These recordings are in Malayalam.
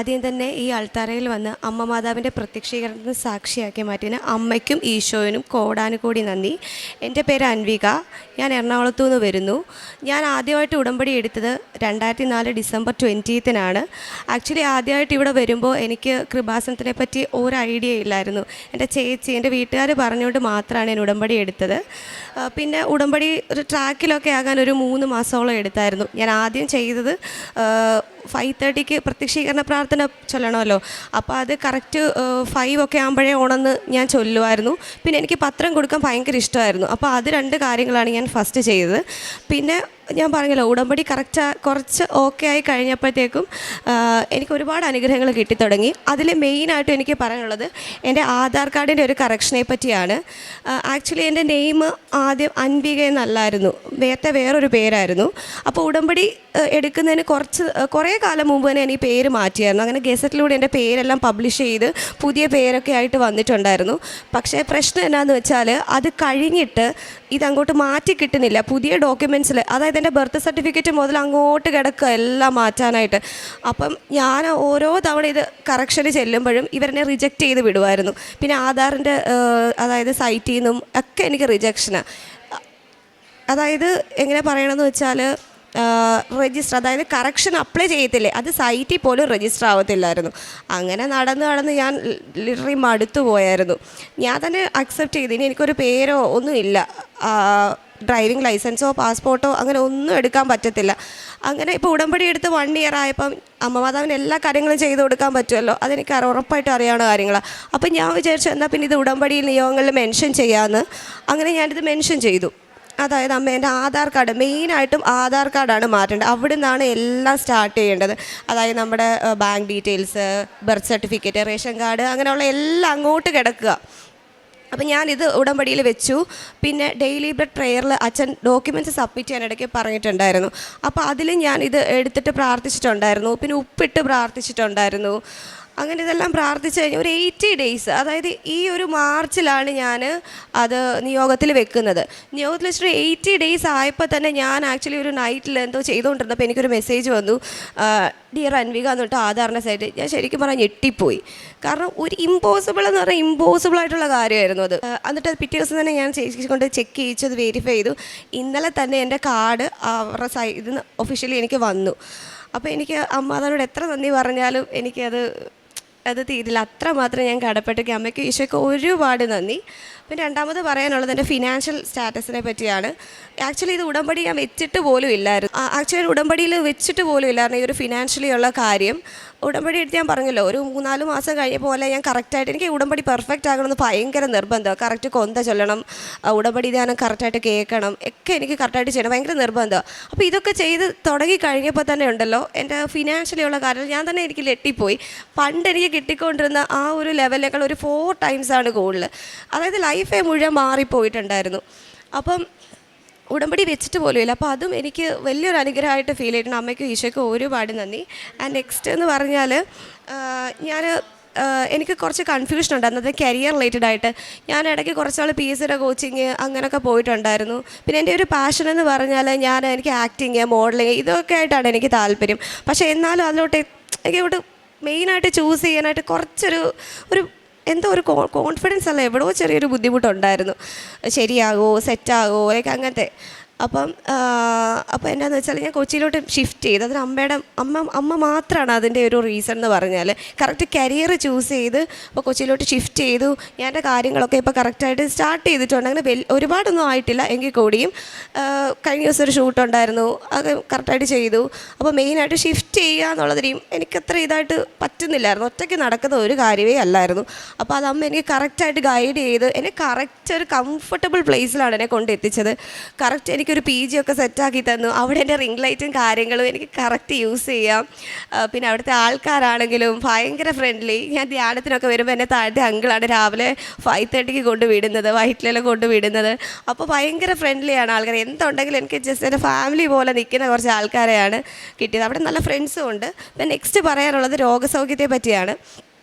ആദ്യം തന്നെ ഈ അൾത്താരയിൽ വന്ന് അമ്മ മാതാവിൻ്റെ പ്രത്യക്ഷീകരണത്തിന് സാക്ഷിയാക്കി മാറ്റിയതിന് അമ്മയ്ക്കും ഈശോയിനും കോടാനുകോടി നന്ദി. എൻ്റെ പേര് അൻവിക, ഞാൻ എറണാകുളത്തു നിന്ന് വരുന്നു. ഞാൻ ആദ്യമായിട്ട് ഉടമ്പടി എടുത്തത് 2004 ഡിസംബർ 20-നാണ്. ആക്ച്വലി ആദ്യമായിട്ട് ഇവിടെ വരുമ്പോൾ എനിക്ക് കൃപാസനത്തിനെ പറ്റി ഒരു ഐഡിയ ഇല്ലായിരുന്നു. എൻ്റെ ചേച്ചി, എൻ്റെ വീട്ടുകാർ പറഞ്ഞുകൊണ്ട് മാത്രമാണ് ഞാൻ ഉടമ്പടി എടുത്തത്. പിന്നെ ഉടമ്പടി ഒരു ട്രാക്കിലൊക്കെ ആകാൻ ഒരു 3 മാസത്തോളം എടുത്തായിരുന്നു. ഞാൻ ആദ്യം ചെയ്തത് 5:30 പ്രത്യക്ഷീകരണ പ്രാർത്ഥന ചൊല്ലണമല്ലോ, അപ്പോൾ അത് കറക്റ്റ് 5 ഒക്കെ ആകുമ്പോഴേ ഉണർന്ന് ഞാൻ ചൊല്ലുമായിരുന്നു. പിന്നെ എനിക്ക് പത്രം കൊടുക്കാൻ ഭയങ്കര ഇഷ്ടമായിരുന്നു. അപ്പോൾ അത് 2 കാര്യങ്ങളാണ് ഞാൻ ഫസ്റ്റ് ചെയ്തത്. പിന്നെ ഞാൻ പറഞ്ഞല്ലോ, ഉടമ്പടി കുറച്ച് ഓക്കെ ആയി കഴിഞ്ഞപ്പോഴത്തേക്കും എനിക്ക് ഒരുപാട് അനുഗ്രഹങ്ങൾ കിട്ടിത്തുടങ്ങി. അതിൽ മെയിനായിട്ടും എനിക്ക് പറയാനുള്ളത് എൻ്റെ ആധാർ കാർഡിൻ്റെ ഒരു കറക്ഷനെ പറ്റിയാണ്. ആക്ച്വലി എൻ്റെ നെയിം ആദ്യം അൻവിക എന്നല്ലായിരുന്നു, വേറൊരു പേരായിരുന്നു. അപ്പോൾ ഉടമ്പടി എടുക്കുന്നതിന് കുറേ കാലം മുമ്പ് തന്നെ ഞാൻ ഈ പേര് മാറ്റിയായിരുന്നു. അങ്ങനെ ഗസറ്റിലൂടെ എൻ്റെ പേരെല്ലാം പബ്ലിഷ് ചെയ്ത് പുതിയ പേരൊക്കെ ആയിട്ട് വന്നിട്ടുണ്ടായിരുന്നു. പക്ഷേ പ്രശ്നം എന്നാന്ന് വെച്ചാൽ അത് കഴിഞ്ഞിട്ട് ഇതങ്ങോട്ട് മാറ്റി കിട്ടുന്നില്ല. പുതിയ ഡോക്യുമെൻറ്റ്സിൽ, അതായത് എൻ്റെ ബർത്ത് സർട്ടിഫിക്കറ്റ് മുതൽ അങ്ങോട്ട് കിടക്കുക എല്ലാം മാറ്റാനായിട്ട്. അപ്പം ഞാൻ ഓരോ തവണ ഇത് കറക്ഷന് ചെല്ലുമ്പോഴും ഇവരെന്നെ റിജക്റ്റ് ചെയ്ത് വിടുമായിരുന്നു. പിന്നെ ആധാറിൻ്റെ അതായത് സൈറ്റിൽ നിന്നും ഒക്കെ എനിക്ക് റിജക്ഷനാണ്. അതായത് എങ്ങനെ പറയണമെന്ന് വെച്ചാൽ രജിസ്റ്റർ, അതായത് കറക്ഷൻ അപ്ലൈ ചെയ്യത്തില്ലേ, അത് സൈറ്റിൽ പോലും രജിസ്റ്റർ ആവത്തില്ലായിരുന്നു. അങ്ങനെ നടന്ന് ഞാൻ ലിറ്ററലി മടുത്തു പോയായിരുന്നു. ഞാൻ തന്നെ അക്സെപ്റ്റ് ചെയ്തു, ഇനി എനിക്കൊരു പേരോ ഒന്നുമില്ല, ഡ്രൈവിംഗ് ലൈസൻസോ പാസ്പോർട്ടോ അങ്ങനെ ഒന്നും എടുക്കാൻ പറ്റത്തില്ല. അങ്ങനെ ഇപ്പോൾ ഉടമ്പടി എടുത്ത് 1 ഇയർ ആയപ്പം അമ്മ മാതാവിന് എല്ലാ കാര്യങ്ങളും ചെയ്ത് കൊടുക്കാൻ പറ്റുമല്ലോ, അതെനിക്ക് ഉറപ്പായിട്ടും അറിയാവുന്ന കാര്യങ്ങളാണ്. അപ്പം ഞാൻ വിചാരിച്ചു എന്നാൽ പിന്നെ ഇത് ഉടമ്പടിയിൽ നിയോഗങ്ങളിൽ മെൻഷൻ ചെയ്യാമെന്ന്. അങ്ങനെ ഞാനിത് മെൻഷൻ ചെയ്തു. അതായത് അമ്മേൻ്റെ ആധാർ കാർഡ്, മെയിനായിട്ടും ആധാർ കാർഡാണ് മാറ്റേണ്ടത്. അവിടെ നിന്നാണ് എല്ലാം സ്റ്റാർട്ട് ചെയ്യേണ്ടത്. അതായത് നമ്മുടെ bank details, birth certificate, ration card, അങ്ങനെയുള്ള എല്ലാം അങ്ങോട്ട് കിടക്കുക. അപ്പം ഞാനിത് ഉടമ്പടിയിൽ വെച്ചു. പിന്നെ ഡെയിലി ബ്രെഡ് പ്രെയറിൽ അച്ഛൻ ഡോക്യുമെൻറ്റ്സ് സബ്മിറ്റ് ചെയ്യാൻ ഇടയ്ക്ക് പറഞ്ഞിട്ടുണ്ടായിരുന്നു. അപ്പോൾ അതിൽ ഞാനിത് എടുത്തിട്ട് പ്രാർത്ഥിച്ചിട്ടുണ്ടായിരുന്നു. പിന്നെ ഉപ്പിട്ട് പ്രാർത്ഥിച്ചിട്ടുണ്ടായിരുന്നു. അങ്ങനെ ഇതെല്ലാം പ്രാർത്ഥിച്ച് കഴിഞ്ഞ് ഒരു 80 ഡേയ്സ്, അതായത് ഈ ഒരു മാർച്ചിലാണ് ഞാൻ അത് നിയോഗത്തിൽ വെക്കുന്നത്. നിയോഗത്തിൽ വെച്ചിട്ട് 80 ഡേയ്സ് ആയപ്പോൾ തന്നെ ഞാൻ ആക്ച്വലി ഒരു നൈറ്റിൽ എന്തോ ചെയ്തുകൊണ്ടിരുന്നപ്പോൾ എനിക്കൊരു മെസ്സേജ് വന്നു, ഡിയർ അൻവിക എന്നിട്ട് ആധാറിൻ്റെ സൈറ്റ്. ഞാൻ ശരിക്കും പറഞ്ഞാൽ ഞെട്ടിപ്പോയി. കാരണം ഒരു ഇമ്പോസിബിൾ എന്ന് പറഞ്ഞാൽ ഇമ്പോസിബിളായിട്ടുള്ള കാര്യമായിരുന്നു അത്. എന്നിട്ട് അത് പിറ്റേ ദിവസം തന്നെ ഞാൻ ചേച്ചി കൊണ്ട് ചെക്ക് ചെയ്യിച്ചു, അത് വെരിഫൈ ചെയ്തു. ഇന്നലെ തന്നെ എൻ്റെ കാർഡ് അവരുടെ ഇതിൽ നിന്ന് ഒഫീഷ്യലി എനിക്ക് വന്നു. അപ്പോൾ എനിക്ക് അമ്മാതാനോട് എത്ര നന്ദി പറഞ്ഞാലും അത് തീരില്ല. അത്രമാത്രം ഞാൻ കടപ്പെട്ടെങ്കിൽ അമ്മയ്ക്ക് ഈശോയ്ക്ക് ഒരുപാട് നന്ദി. പിന്നെ രണ്ടാമത് പറയാനുള്ളത് എൻ്റെ ഫിനാൻഷ്യൽ സ്റ്റാറ്റസിനെ പറ്റിയാണ്. ആക്ച്വലി ഇത് ഉടമ്പടി ഞാൻ വെച്ചിട്ട് പോലും ഇല്ലായിരുന്നു. ആക്ച്വലി ഉടമ്പടിയിൽ വെച്ചിട്ട് പോലും ഇല്ലായിരുന്നു ഈ ഒരു ഫിനാൻഷ്യലി ഉള്ള കാര്യം. ഉടമ്പടി എടുത്ത് ഞാൻ പറഞ്ഞല്ലോ, ഒരു 3-4 മാസം കഴിഞ്ഞപ്പോൾ പോലെ ഞാൻ കറക്റ്റായിട്ട്, എനിക്ക് ഉടമ്പടി പെർഫെക്റ്റ് ആകണമെന്ന് ഭയങ്കര നിർബന്ധമാണ്. കറക്റ്റ് കൊന്ത ചൊല്ലണം, ഉടമ്പടി ധ്യാനം കറക്റ്റായിട്ട് കേൾക്കണം, ഒക്കെ എനിക്ക് കറക്റ്റായിട്ട് ചെയ്യണം, ഭയങ്കര നിർബന്ധമാണ്. അപ്പോൾ ഇതൊക്കെ ചെയ്ത് തുടങ്ങി കഴിഞ്ഞപ്പോൾ തന്നെ ഉണ്ടല്ലോ, എൻ്റെ ഫിനാൻഷ്യലി ഉള്ള കാര്യം ഞാൻ തന്നെ എനിക്ക് ഞെട്ടിപ്പോയി. പണ്ട് എനിക്ക് കിട്ടിക്കൊണ്ടിരുന്ന ആ ഒരു ലെവലിനേക്കാൾ ഒരു 4 ടൈംസാണ് കൂടുതൽ. അതായത് ലൈഫേ മുഴുവൻ മാറിപ്പോയിട്ടുണ്ടായിരുന്നു. അപ്പം ഉടമ്പടി വെച്ചിട്ട് പോലും ഇല്ല. അപ്പോൾ അതും എനിക്ക് വലിയൊരു അനുഗ്രഹമായിട്ട് ഫീൽ ചെയ്തിട്ടുണ്ട്. അമ്മയ്ക്കും ഈശോയ്ക്കും ഒരുപാട് നന്ദി. ആൻഡ് നെക്സ്റ്റ് എന്ന് പറഞ്ഞാൽ എനിക്ക് കുറച്ച് കൺഫ്യൂഷൻ ഉണ്ട് അന്നത്തെ കരിയർ റിലേറ്റഡ് ആയിട്ട്. ഞാൻ ഇടയ്ക്ക് കുറച്ചാൾ PSCയുടെ കോച്ചിങ് അങ്ങനെയൊക്കെ പോയിട്ടുണ്ടായിരുന്നു. പിന്നെ എൻ്റെ ഒരു പാഷൻ എന്ന് പറഞ്ഞാൽ എനിക്ക് ആക്ടിങ്, മോഡലിങ് ഇതൊക്കെ ആയിട്ടാണ് എനിക്ക് താല്പര്യം. പക്ഷേ എന്നാലും എനിക്കോട്ട് മെയിനായിട്ട് ചൂസ് ചെയ്യാനായിട്ട് എന്തോ ഒരു കോൺഫിഡൻസ് അല്ല, എവിടെയോ ചെറിയൊരു ബുദ്ധിമുട്ടുണ്ടായിരുന്നു. ശരിയാകുമോ, സെറ്റാകുമോ, അങ്ങനത്തെ. അപ്പം എന്താണെന്ന് വെച്ചാൽ ഞാൻ കൊച്ചിയിലോട്ട് ഷിഫ്റ്റ് ചെയ്ത്, അതിന് അമ്മ മാത്രമാണ് അതിൻ്റെ ഒരു റീസൺ എന്ന് പറഞ്ഞാൽ. കറക്റ്റ് കരിയർ ചൂസ് ചെയ്ത് അപ്പോൾ കൊച്ചിയിലോട്ട് ഷിഫ്റ്റ് ചെയ്തു. ഞാൻ എൻ്റെ കാര്യങ്ങളൊക്കെ ഇപ്പോൾ കറക്റ്റായിട്ട് സ്റ്റാർട്ട് ചെയ്തിട്ടുണ്ട്. അങ്ങനെ ഒരുപാടൊന്നും ആയിട്ടില്ല എങ്കിൽ കൂടിയും കഴിഞ്ഞ ദിവസം ഒരു ഷൂട്ടുണ്ടായിരുന്നു, അത് കറക്റ്റായിട്ട് ചെയ്തു. അപ്പോൾ മെയിനായിട്ട് ഷിഫ്റ്റ് ചെയ്യുക എന്നുള്ളതിനും എനിക്കത്ര ഇതായിട്ട് പറ്റുന്നില്ലായിരുന്നു. ഒറ്റയ്ക്ക് നടക്കുന്ന ഒരു കാര്യമേ അല്ലായിരുന്നു. അപ്പോൾ അത് അമ്മ എനിക്ക് കറക്റ്റായിട്ട് ഗൈഡ് ചെയ്ത് എന്നെ കറക്റ്റ് ഒരു കംഫർട്ടബിൾ പ്ലേസിലാണ് എന്നെ കൊണ്ടെത്തിച്ചത്. കറക്റ്റ് എനിക്കൊരു PG ഒക്കെ സെറ്റാക്കി തന്നു. അവിടെ എൻ്റെ റിംഗ് ലൈറ്റും കാര്യങ്ങളും എനിക്ക് കറക്റ്റ് യൂസ് ചെയ്യാം. പിന്നെ അവിടുത്തെ ആൾക്കാരാണെങ്കിലും ഭയങ്കര ഫ്രണ്ട്ലി. ഞാൻ ധ്യാനത്തിനൊക്കെ വരുമ്പോൾ എന്നെ താഴത്തെ അങ്കിളാണ് രാവിലെ 5:30 കൊണ്ടുവിടുന്നത്, വൈറ്റിലെല്ലാം കൊണ്ടുവിടുന്നത്. അപ്പോൾ ഭയങ്കര ഫ്രണ്ട്ലിയാണ് ആൾക്കാർ. എന്തുണ്ടെങ്കിലും എനിക്ക് ജസ്റ്റ് എൻ്റെ ഫാമിലി പോലെ നിൽക്കുന്ന കുറച്ച് ആൾക്കാരെയാണ് കിട്ടിയത്. അവിടെ നല്ല ഫ്രണ്ട്സും ഉണ്ട്. പിന്നെ നെക്സ്റ്റ് പറയാനുള്ളത് രോഗസൗഖ്യത്തെ പറ്റിയാണ്.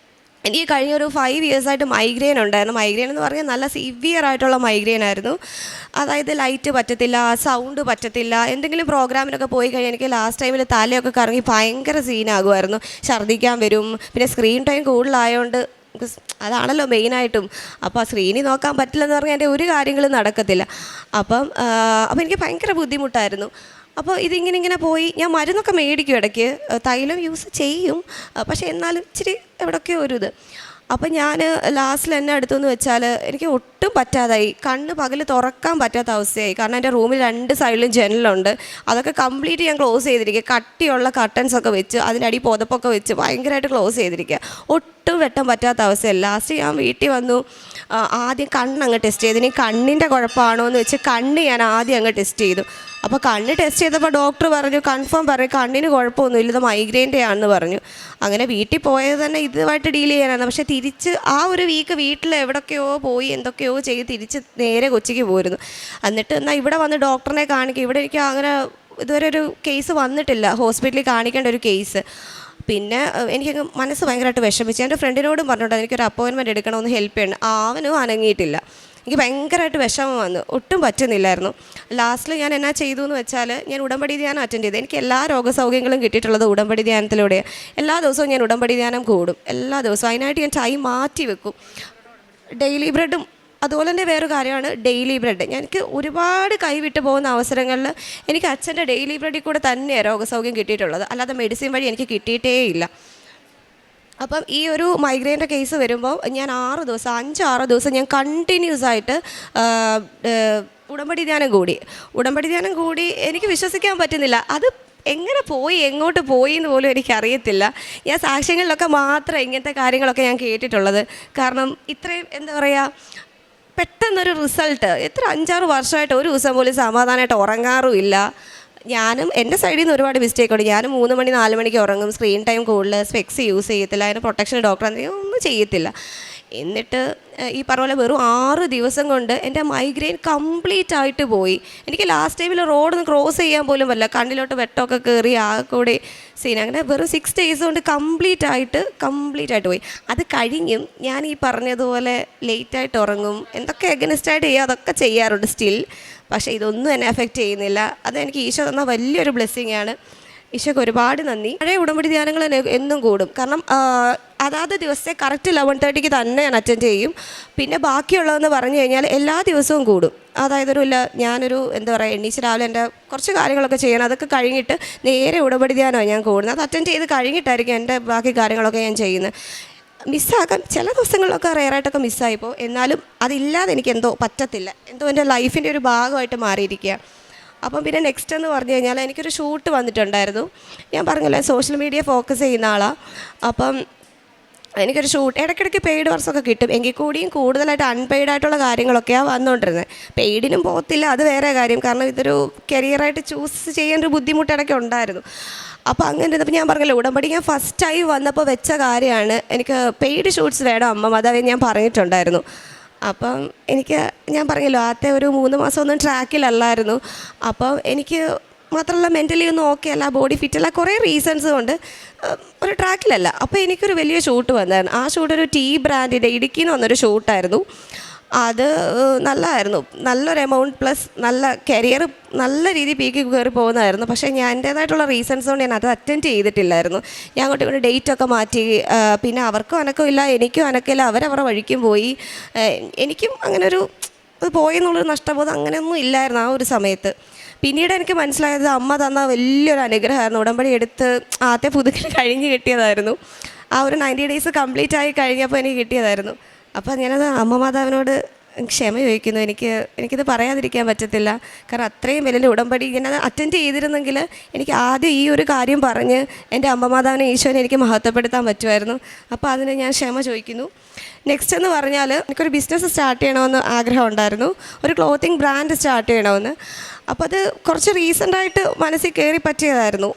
എനിക്ക് കഴിഞ്ഞ ഒരു 5 ഇയേഴ്സായിട്ട് മൈഗ്രെയിൻ ഉണ്ടായിരുന്നു. മൈഗ്രെയിൻ എന്ന് പറഞ്ഞാൽ നല്ല സിവിയർ ആയിട്ടുള്ള മൈഗ്രെയിൻ ആയിരുന്നു. അതായത് ലൈറ്റ് പറ്റത്തില്ല, സൗണ്ട് പറ്റത്തില്ല. എന്തെങ്കിലും പ്രോഗ്രാമിനൊക്കെ പോയി കഴിഞ്ഞാൽ എനിക്ക് ലാസ്റ്റ് ടൈമിൽ തലയൊക്കെ കറങ്ങി ഭയങ്കര സീനാകുമായിരുന്നു. ഛർദ്ദിക്കാൻ വരും. പിന്നെ സ്ക്രീൻ ടൈം കൂടുതലായതുകൊണ്ട് അതാണല്ലോ മെയിനായിട്ടും. അപ്പോൾ സ്ക്രീനിൽ നോക്കാൻ പറ്റില്ലെന്ന് പറഞ്ഞാൽ എൻ്റെ ഒരു കാര്യങ്ങളും നടക്കത്തില്ല. അപ്പം എനിക്ക് ഭയങ്കര ബുദ്ധിമുട്ടായിരുന്നു. അപ്പോൾ ഇതിങ്ങനെ പോയി ഞാൻ മരുന്നൊക്കെ മേടിക്കും ഇടയ്ക്ക്, തൈലം യൂസ് ചെയ്യും, പക്ഷേ എന്നാലും ഇച്ചിരി എവിടെയൊക്കെയോ ഒരു ഇത്. അപ്പം ഞാൻ ലാസ്റ്റിൽ എന്നെ അടുത്തെന്ന് വെച്ചാൽ എനിക്ക് ഒട്ടും പറ്റാതായി. കണ്ണ് പകൽ തുറക്കാൻ പറ്റാത്ത അവസ്ഥയായി. കാരണം എൻ്റെ റൂമിൽ 2 സൈഡിലും ജനലുണ്ട്. അതൊക്കെ കംപ്ലീറ്റ് ഞാൻ ക്ലോസ് ചെയ്തിരിക്കുക. കട്ടിയുള്ള കർട്ടൻസൊക്കെ വെച്ച് അതിനടി പുതപ്പൊക്കെ വെച്ച് ഭയങ്കരമായിട്ട് ക്ലോസ് ചെയ്തിരിക്കുക. ഒട്ടും വെട്ടാൻ പറ്റാത്ത അവസ്ഥയല്ല. ലാസ്റ്റ് ഞാൻ വീട്ടിൽ വന്നു. ആദ്യം കണ്ണങ്ങ് ടെസ്റ്റ് ചെയ്തു. ഇനി കണ്ണിൻ്റെ കുഴപ്പമാണോ എന്ന് വെച്ച് കണ്ണ് ഞാൻ ആദ്യം അങ്ങ് ടെസ്റ്റ് ചെയ്തു. അപ്പോൾ കണ്ണ് ടെസ്റ്റ് ചെയ്തപ്പോൾ ഡോക്ടർ പറഞ്ഞു, കൺഫേം പറയും കണ്ണിന് കുഴപ്പമൊന്നുമില്ല, ഇത് മൈഗ്രെയിൻ്റെ ആണെന്ന് പറഞ്ഞു. അങ്ങനെ വീട്ടിൽ പോയത് തന്നെ ഇതുമായിട്ട് ഡീൽ ചെയ്യാനാണ്. പക്ഷേ തിരിച്ച് ആ ഒരു വീക്ക് വീട്ടിൽ എവിടൊക്കെയോ പോയി എന്തൊക്കെയോ ചെയ്ത് തിരിച്ച് നേരെ കൊച്ചിക്ക് പോയിരുന്നു. എന്നിട്ട് എന്നാൽ ഇവിടെ വന്ന് ഡോക്ടറിനെ കാണിക്കും. ഇവിടെ എനിക്ക് അങ്ങനെ ഇതുവരെ ഒരു കേസ് വന്നിട്ടില്ല, ഹോസ്പിറ്റലിൽ കാണിക്കേണ്ട ഒരു കേസ്. പിന്നെ എനിക്കങ്ങ് മനസ്സ് ഭയങ്കരമായിട്ട് വിഷമിച്ചു. എൻ്റെ ഫ്രണ്ടിനോടും പറഞ്ഞിട്ട് എനിക്കൊരു അപ്പോയിൻമെൻറ്റ് എടുക്കണമെന്ന് ഹെൽപ്പ് ചെയ്യണം. അവനും അനങ്ങിയിട്ടില്ല. എനിക്ക് ഭയങ്കരമായിട്ട് വിഷമം വന്നു, ഒട്ടും പറ്റുന്നില്ലായിരുന്നു. ലാസ്റ്റിൽ ഞാൻ എന്നാ ചെയ്തു എന്ന് വെച്ചാൽ ഞാൻ ഉടമ്പടി ധ്യാനം അറ്റൻഡ് ചെയ്തു. എനിക്ക് എല്ലാ രോഗസൗകര്യങ്ങളും കിട്ടിയിട്ടുള്ളത് ഉടമ്പടി ധ്യാനത്തിലൂടെയാണ്. എല്ലാ ദിവസവും ഞാൻ ഉടമ്പടി ധ്യാനം കൂടും, എല്ലാ ദിവസവും. അതിനായിട്ട് ഞാൻ ടൈം മാറ്റി വെക്കും. ഡെയിലി ബ്രെഡും അതുപോലെ തന്നെ വേറൊരു കാര്യമാണ് ഡെയിലി ബ്രെഡ്. എനിക്ക് ഒരുപാട് കൈവിട്ട് പോകുന്ന അവസരങ്ങളിൽ എനിക്ക് അച്ഛൻ്റെ ഡെയിലി ബ്രെഡിൽ കൂടെ തന്നെയാണ് രോഗസൗകര്യം കിട്ടിയിട്ടുള്ളത്, അല്ലാതെ മെഡിസിൻ വഴി എനിക്ക് കിട്ടിയിട്ടേ ഇല്ല. അപ്പം ഈ ഒരു മൈഗ്രെയിൻ്റെ കേസ് വരുമ്പോൾ ഞാൻ 5-6 ദിവസം ഞാൻ കണ്ടിന്യൂസ് ആയിട്ട് ഉടമ്പടി ധ്യാനം കൂടി. എനിക്ക് വിശ്വസിക്കാൻ പറ്റുന്നില്ല, അത് എങ്ങനെ പോയി എങ്ങോട്ട് പോയി എന്ന് പോലും എനിക്കറിയത്തില്ല. ഞാൻ സാക്ഷ്യങ്ങളിലൊക്കെ മാത്രമേ ഇങ്ങനത്തെ കാര്യങ്ങളൊക്കെ ഞാൻ കേട്ടിട്ടുള്ളത്. കാരണം ഇത്രയും എന്താ പറയുക, പെട്ടെന്നൊരു റിസൾട്ട്. എത്ര 5-6 വർഷമായിട്ട് ഒരു ദിവസം പോലും സമാധാനമായിട്ട് ഉറങ്ങാറുമില്ല. ഞാനും എൻ്റെ സൈഡിൽ നിന്ന് ഒരുപാട് മിസ്റ്റേക്ക് ഉണ്ട്. ഞാനും 3 മണി 4 മണിക്ക് ഉറങ്ങും, സ്ക്രീൻ ടൈം കൂടുതൽ, സ്പെക്സ് യൂസ് ചെയ്യത്തില്ല, അതിന് പ്രൊട്ടക്ഷൻ ഡോക്ടർ ഒന്നും ചെയ്യത്തില്ല. എന്നിട്ട് ഈ പറഞ്ഞ പോലെ വെറും 6 ദിവസം കൊണ്ട് എൻ്റെ മൈഗ്രെയിൻ കംപ്ലീറ്റ് ആയിട്ട് പോയി. എനിക്ക് ലാസ്റ്റ് ടൈമിൽ റോഡൊന്ന് ക്രോസ് ചെയ്യാൻ പോലും പറ്റില്ല, കണ്ണിലോട്ട് വെട്ടമൊക്കെ കയറി ആ കൂടെ സീൻ. അങ്ങനെ വെറും 6 ഡേയ്സ് കൊണ്ട് കംപ്ലീറ്റ് ആയിട്ട് പോയി. അത് കഴിഞ്ഞും ഞാൻ ഈ പറഞ്ഞതുപോലെ ലേറ്റായിട്ട് ഉറങ്ങും, എന്തൊക്കെ എഗനിസ്റ്റായിട്ട് ചെയ്യുക അതൊക്കെ ചെയ്യാറുണ്ട് സ്റ്റിൽ. പക്ഷേ ഇതൊന്നും എന്നെ എഫക്റ്റ് ചെയ്യുന്നില്ല. അതെനിക്ക് ഈശോ തന്ന വലിയൊരു ബ്ലെസ്സിങ് ആണ്. ഈശോയ്ക്ക് ഒരുപാട് നന്ദി. പഴയ ഉടമ്പടി ധ്യാനങ്ങൾ എന്നും കൂടും. കാരണം അതാത് ദിവസത്തെ കറക്റ്റ് 11:30 തന്നെ ഞാൻ അറ്റൻഡ് ചെയ്യും. പിന്നെ ബാക്കിയുള്ളതെന്ന് പറഞ്ഞു കഴിഞ്ഞാൽ എല്ലാ ദിവസവും കൂടും. അതായത് ഞാനൊരു എന്താ പറയുക, എണ്ണീച്ച് രാവിലെ എൻ്റെ കുറച്ച് കാര്യങ്ങളൊക്കെ ചെയ്യണം, അതൊക്കെ കഴിഞ്ഞിട്ട് നേരെ ഉടമ്പടി ധ്യാനമാണ് ഞാൻ കൂടുന്നത്. അത് അറ്റൻഡ് ചെയ്ത് കഴിഞ്ഞിട്ടായിരിക്കും എൻ്റെ ബാക്കി കാര്യങ്ങളൊക്കെ ഞാൻ ചെയ്യുന്നത്. മിസ്സാക്കാൻ ചില ദിവസങ്ങളിലൊക്കെ റെയറായിട്ടൊക്കെ മിസ്സായിപ്പോൾ, എന്നാലും അതില്ലാതെ എനിക്ക് എന്തോ പറ്റത്തില്ല, എന്തോ എൻ്റെ ലൈഫിൻ്റെ ഒരു ഭാഗമായിട്ട് മാറിയിരിക്കുക. അപ്പം പിന്നെ നെക്സ്റ്റ് എന്ന് പറഞ്ഞു കഴിഞ്ഞാൽ എനിക്കൊരു ഷൂട്ട് വന്നിട്ടുണ്ടായിരുന്നു. ഞാൻ പറഞ്ഞല്ലോ സോഷ്യൽ മീഡിയ ഫോക്കസ് ചെയ്യുന്ന ആളാണ്. അപ്പം എനിക്കൊരു ഷൂട്ട് ഇടയ്ക്കിടയ്ക്ക് പെയ്ഡ് വർക്കൊക്കെ കിട്ടും, എങ്കിൽ കൂടിയും കൂടുതലായിട്ട് അൺപെയ്ഡ് ആയിട്ടുള്ള കാര്യങ്ങളൊക്കെയാണ് വന്നുകൊണ്ടിരുന്നത്. പെയ്ഡിനും പോകത്തില്ല, അത് വേറെ കാര്യം. കാരണം ഇതൊരു കരിയറായിട്ട് ചൂസ് ചെയ്യാൻ ഒരു ബുദ്ധിമുട്ട് ഇടയ്ക്ക് ഉണ്ടായിരുന്നു. അപ്പോൾ അങ്ങനെ ഇരുന്നപ്പോൾ ഞാൻ പറഞ്ഞല്ലോ ഉടമ്പടി ഞാൻ ഫസ്റ്റ് ടൈം വന്നപ്പോൾ വെച്ച കാര്യമാണ്, എനിക്ക് പെയ്ഡ് ഷൂട്ട്സ് വേണം അമ്മ, അതായത് ഞാൻ പറഞ്ഞിട്ടുണ്ടായിരുന്നു. അപ്പം ഞാൻ പറഞ്ഞല്ലോ ആദ്യത്തെ ഒരു 3 മാസം ഒന്നും ട്രാക്കിലല്ലായിരുന്നു. അപ്പം എനിക്ക് മാത്രമല്ല മെൻ്റലി ഒന്നും ഓക്കെ അല്ല, ബോഡി ഫിറ്റല്ല, കുറേ റീസൺസ് കൊണ്ട് ഒരു ട്രാക്കിലല്ല. അപ്പോൾ എനിക്കൊരു വലിയ ഷൂട്ട് വന്നായിരുന്നു. ആ ഷൂട്ട് ഒരു ടീ ബ്രാൻഡിൻ്റെ ഇടുക്കിയിൽ നിന്ന് വന്നൊരു ഷൂട്ടായിരുന്നു. അത് നല്ലതായിരുന്നു, നല്ലൊരു എമൗണ്ട് പ്ലസ് നല്ല കരിയർ നല്ല രീതിയിൽ പീക്ക് കയറി പോകുന്നതായിരുന്നു. പക്ഷേ ഞാൻ എൻ്റേതായിട്ടുള്ള റീസൺസ് കൊണ്ട് ഞാൻ അത് അറ്റൻഡ് ചെയ്തിട്ടില്ലായിരുന്നു. ഞാൻ അങ്ങോട്ട് ഡേറ്റൊക്കെ മാറ്റി. പിന്നെ അവർക്കും അനക്കമില്ല, എനിക്കും അനക്കമില്ല, അവരവരുടെ വഴിക്കും പോയി. എനിക്കും അങ്ങനെ ഒരു പോയെന്നുള്ളൊരു നഷ്ടബോധം അങ്ങനെയൊന്നും ഇല്ലായിരുന്നു ആ ഒരു സമയത്ത്. പിന്നീട് എനിക്ക് മനസ്സിലായത് അമ്മ തന്ന വലിയൊരു അനുഗ്രഹമായിരുന്നു. ഉടമ്പടി എടുത്ത് ആദ്യത്തെ പുതുക്കൽ കഴിഞ്ഞ് കിട്ടിയതായിരുന്നു. ആ ഒരു 90 ഡേയ്സ് കംപ്ലീറ്റ് ആയി കഴിഞ്ഞപ്പോൾ എനിക്ക് കിട്ടിയതായിരുന്നു. അപ്പോൾ ഞാനത് അമ്മ മാതാവിനോട് ക്ഷമ ചോദിക്കുന്നു. എനിക്കിത് പറയാതിരിക്കാൻ പറ്റത്തില്ല. കാരണം അത്രയും വലിയ ഉടമ്പടി ഞാനത് അറ്റൻഡ് ചെയ്തിരുന്നെങ്കിൽ എനിക്ക് ആദ്യം ഈ ഒരു കാര്യം പറഞ്ഞ് എൻ്റെ അമ്മ മാതാവിനെ ഈശോനെ എനിക്ക് മഹത്വപ്പെടുത്താൻ പറ്റുമായിരുന്നു. അപ്പോൾ അതിന് ഞാൻ ക്ഷമ ചോദിക്കുന്നു. നെക്സ്റ്റ് എന്ന് പറഞ്ഞാൽ എനിക്കൊരു ബിസിനസ് സ്റ്റാർട്ട് ചെയ്യണമെന്ന് ആഗ്രഹം ഉണ്ടായിരുന്നു, ഒരു ക്ലോത്തിങ് ബ്രാൻഡ് സ്റ്റാർട്ട് ചെയ്യണമെന്ന്. അപ്പോൾ അത് കുറച്ച് റീസെൻ്റായിട്ട് മനസ്സിൽ കയറി പറ്റിയതായിരുന്നു.